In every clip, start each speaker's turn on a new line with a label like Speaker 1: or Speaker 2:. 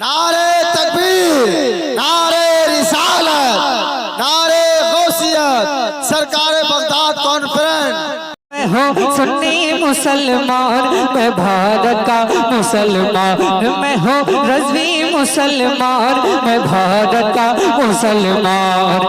Speaker 1: नारे तकबीर, नारे रिसालत, नारे गौसियत, सरकार बगदाद कॉन्फ्रेंस।
Speaker 2: मैं हूँ सुन्नी मुसलमान, मैं भारत का मुसलमान, मैं हूँ रज़वी मुसलमान, मैं भारत का मुसलमान,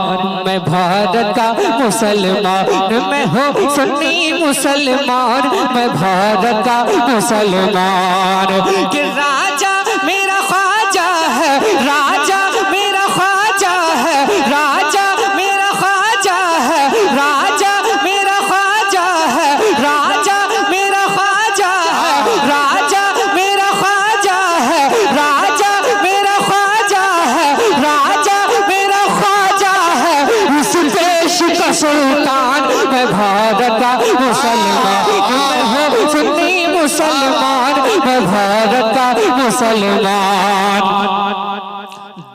Speaker 2: मैं भारत का मुसलमान, मैं हूँ सुन्नी मुसलमान, मैं भारत का मुसलमान। कि राजा मेरा ख्वाजा है, राजा मेरा ख्वाजा है, राजा मेरा ख्वाजा है, राजा मेरा ख्वाजा है, राजा मेरा ख्वाजा है, राजा मेरा ख्वाजा है, राजा मेरा ख्वाजा है, राजा मेरा ख्वाजा है, इस देश का सुल्तान। मैं भारत का मुसलमान, मैं हूँ सुन्नी मुसलमान, मैं भारत का मुसलमान।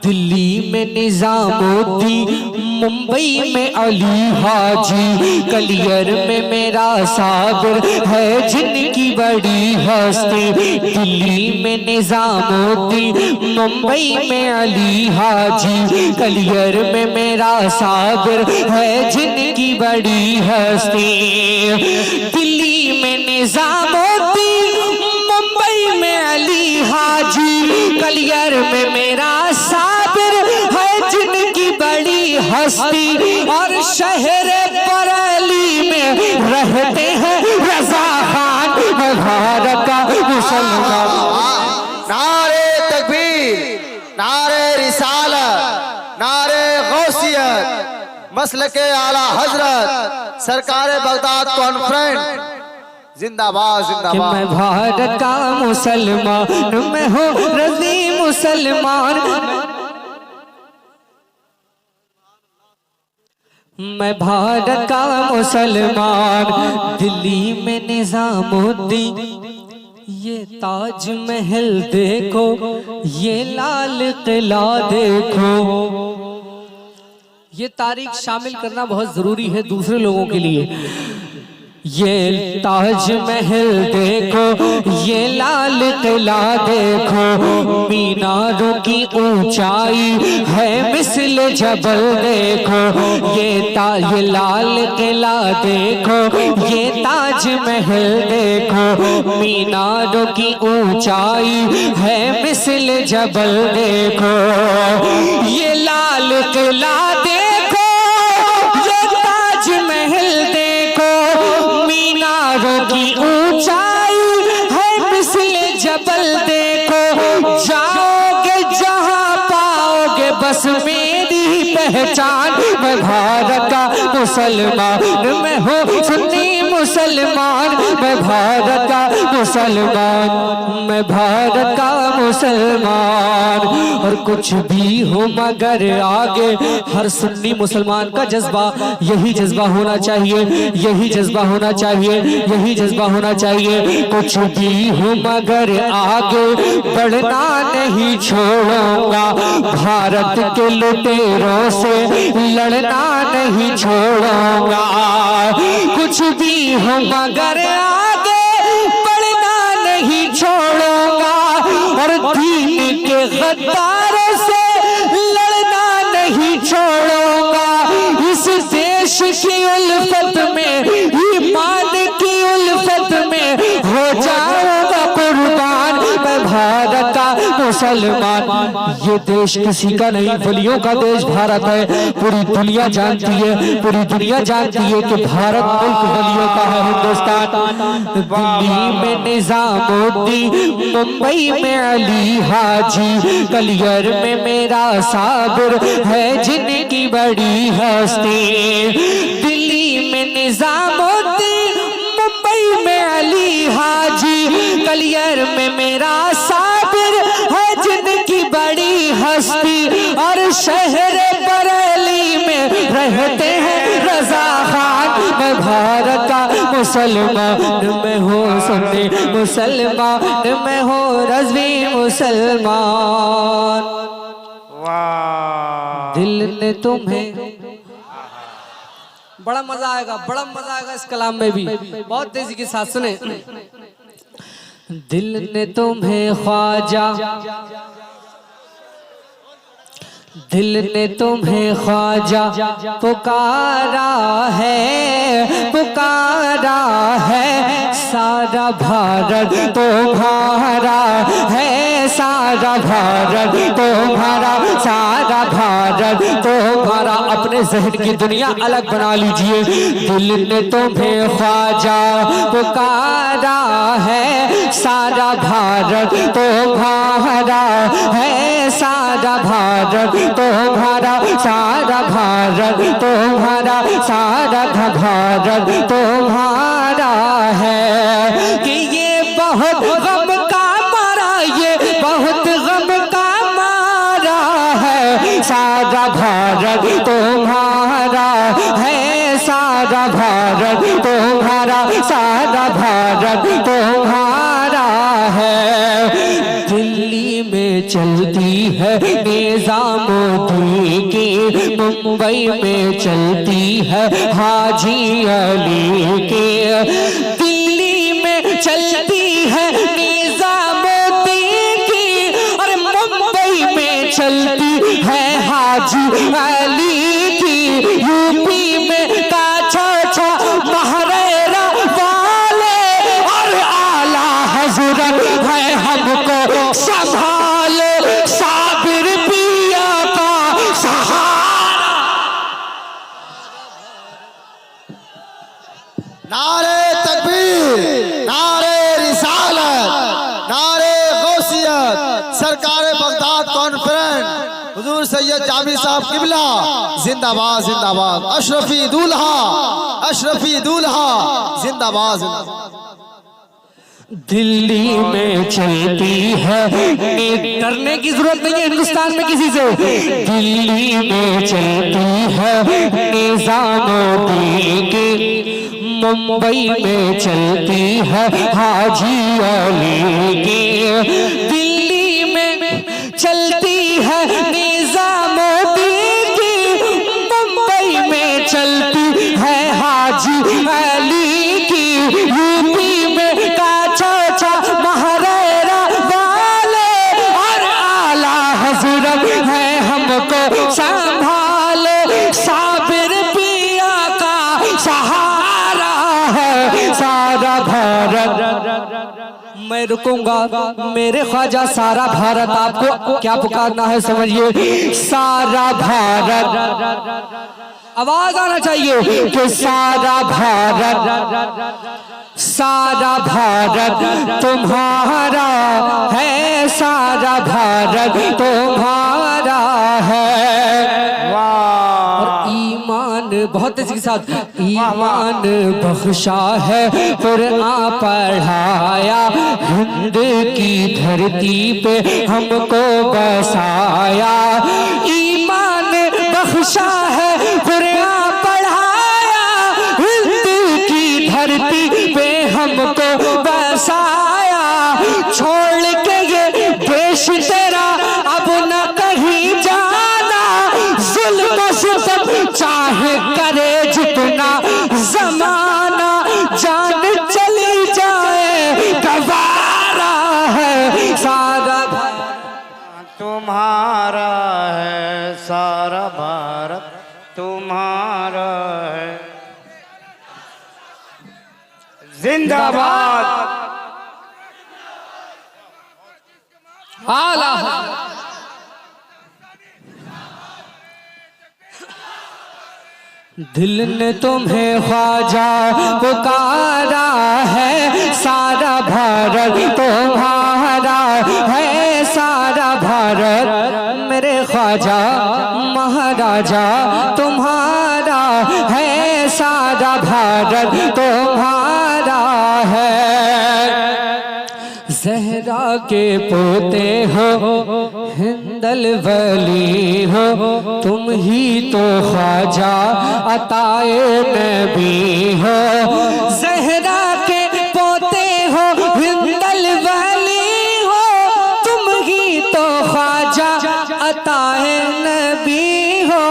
Speaker 2: दिल्ली में निजामुद्दीन, मुंबई में अली हाजी, कलियर में मेरा साबिर है जिनकी बड़ी हस्ती। दिल्ली में निजामुद्दीन, मुंबई में अली हाजी, कलियर में मेरा साबिर है जिनकी बड़ी हस्ती। दिल्ली में निजामुद्दीन, मुंबई में अली हाजी, कलियर में मेरा साबिर है जिनकी बड़ी हस्ती। और शहर बरेली में रहते हैं रजा खान, मैं भारत का मुसलमान।
Speaker 1: नारे तकबीर, नारे रिसालत, नारे गौसियत, मसलके आला हजरत, सरकार बगदाद कॉन्फ्रेंस जिंदाबाद जिंदाबाद।
Speaker 2: मैं भारत का मुसलमान, मैं हूँ रज़वी मुसलमान, मैं भारत का मुसलमान। दिल्ली में निजामुद्दीन, ये ताजमहल देखो, ये लाल किला देखो। ये तारीख शामिल करना बहुत जरूरी है दूसरे लोगों के लिए। ये ताजमहल देखो, ये लाल किला देखो, मीनारों की ऊंचाई है मिस्ल जबल देखो। ये लाल किला देखो, ये ताजमहल देखो, मीनारों की ऊंचाई है मिस्ल जबल देखो। ये लाल किला देखो, ये ताजमहल देखो, मीनारों की ऊंचाई है मिस्ले जबल देखो। जाओगे जहां पाओगे बस मेरी पहचान। मैं भारत का मुसलमान, मैं हूँ सुन्नी मुसलमान, मैं भारत का मुसलमान, मैं भारत का मुसलमान। और कुछ भी हो मगर आगे हर सुन्नी मुसलमान का जज्बा यही जज्बा होना चाहिए, यही जज्बा होना चाहिए, यही जज्बा होना चाहिए। कुछ भी हो मगर आगे बढ़ना नहीं छोड़ूंगा, भारत के लुटेरों से लड़ना नहीं छोड़ूंगा। कुछ भी हो मगर आगे बढ़ना नहीं छोड़ूंगा, और दीन के गद्दारों से लड़ना नहीं छोड़ूंगा। इस देश की उल्फत में, ईमान की उल्फत में हो जाऊंगा कुर्बान। मैं भारत का मुसलमान। ये देश किसी का नहीं, वलियों का देश भारत है। पूरी दुनिया जानती है, पूरी दुनिया जानती है कि भारत मुल्क वलियों का है, हिंदुस्तान। दिल्ली में निजामुद्दीन, मुंबई में अली हाजी, कलियर में मेरा साबिर है जिनकी बड़ी हस्ती। दिल्ली में निजामुद्दीन, मुंबई में अली हाजी, कलियर में मेरा साबिर है जिनकी बड़ी हस्ती। और शहर बरेली में रहते हैं रजा खान। मैं भारत का मुसलमान, मैं हूँ सुन्नी मुसलमान, मैं हूँ रज़वी मुसलमान। दिल ने तुम्हें, बड़ा मजा आएगा, बड़ा मजा आएगा इस कलाम में भी, बहुत तेजी के साथ सुने। दिल ने तुम्हें ख्वाजा दिल ने तुम्हें ख्वाजा पुकारा है सारा भारत तुम्हारा है, सारा भारत तुम्हारा, सारा भारत तुम्हारा। अपने जहन की दुनिया अलग बना लीजिए। दिल ने तुम्हें ख्वाजा पुकारा है, सारा भारत तुम्हारा है, सारा भारत तुम्हारा, सारा भारत तुम्हारा, सारा भारत तुम्हारा है। कि ये बहुत गम का मारा, ये बहुत गम का मारा है, सारा भारत तुम्हारा है, सारा भारत तुम्हारा, सारा भारत तुम्हारा है। दिल्ली में चलती है निजामुद्दीन की, मुंबई में चलती है हाजी अली की, दिल्ली में चलती है निजामुद्दीन की, और मुंबई में चलती है हाजी अली की, यूपी में काछा महरेरा वाले, और आला हजरत है हमको संभाले, साबिर पिया का सहारा।
Speaker 1: नारे तकबीर, नारे रिसालत, नारे गौसियत, सरकार बगदाद कॉन्फ्रेंस हुजूर सैयद जामी साहब किबला जिंदाबाद जिंदाबाद, अशरफी दूल्हा, अशरफी दूल्हा जिंदाबाद जिंदाबाद।
Speaker 2: दिल्ली में चलती है, डरने की जरूरत नहीं है हिंदुस्तान में किसी से। दिल्ली में चलती है निजामुद्दीन की, मुंबई में चलती है हाजी अली की, दिल्ली में चलती है निजामुद्दीन की, मुंबई में चलती है हाजी अली की, यूपी में महरेरा वाले, और आला हजरत है हमको संभाले, साबिर पिया का सहारा है, सारा भारत। मैं रुकूंगा, मेरे ख्वाजा सारा भारत, आपको क्या पुकारना है समझिए, सारा भारत। आवाज आना चाहिए कि सारा भारत, सारा भारत तुम्हारा है, सारा भारत तुम्हारा है। और ईमान बहुत तेजी के साथ, ईमान बख्शा है कुरान पढ़ाया, हिंद की धरती पे हमको बसाया, ईमान बख्शा है कुरान पढ़ाया, हिंद की धरती पे हमको बसाया, छोड़ के ये देश तेरा अब न कहीं जाना, जुल्म सितम चाहे करे जितना जमाना, जान चली जाए गवारा है, सारा
Speaker 3: तुम्हारा है, सारा भारत तुम्हारा है। जिंदाबाद।
Speaker 2: आला दिल ने तुम्हें ख्वाजा पुकारा है, सारा भारत तुम्हारा है, सारा भारत मेरे ख्वाजा महाराजा तुम्हारा है, सारा भारत तुम्हारा है। ज़हरा के पोते हो, हिंदल वली हो, तुम ही तो ख्वाजा अताए नबी हो, ज़हरा के पोते हो, हिंदल वली हो, तुम ही तो ख्वाजा अताए नबी हो,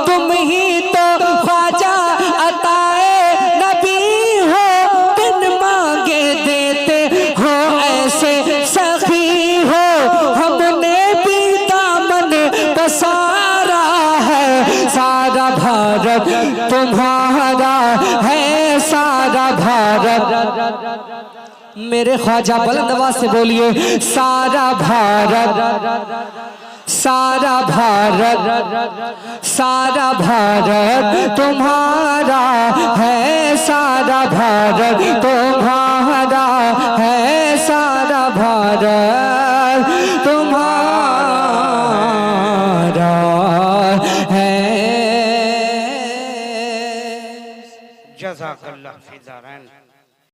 Speaker 2: तुम ही तो ख्वाजा अताए नबी हो, बिन मांगे देते हो ऐसे सखी हो, हमने भी दामन पसार मेरे ख्वाजा बुलंदवा से बोलिए सारा भारत, सारा भारत, सारा भारत तुम्हारा है, सारा भारत तुम्हारा है, सारा भारत तुम्हारा है।
Speaker 3: जज़ाकल्लाह फिज़ारन।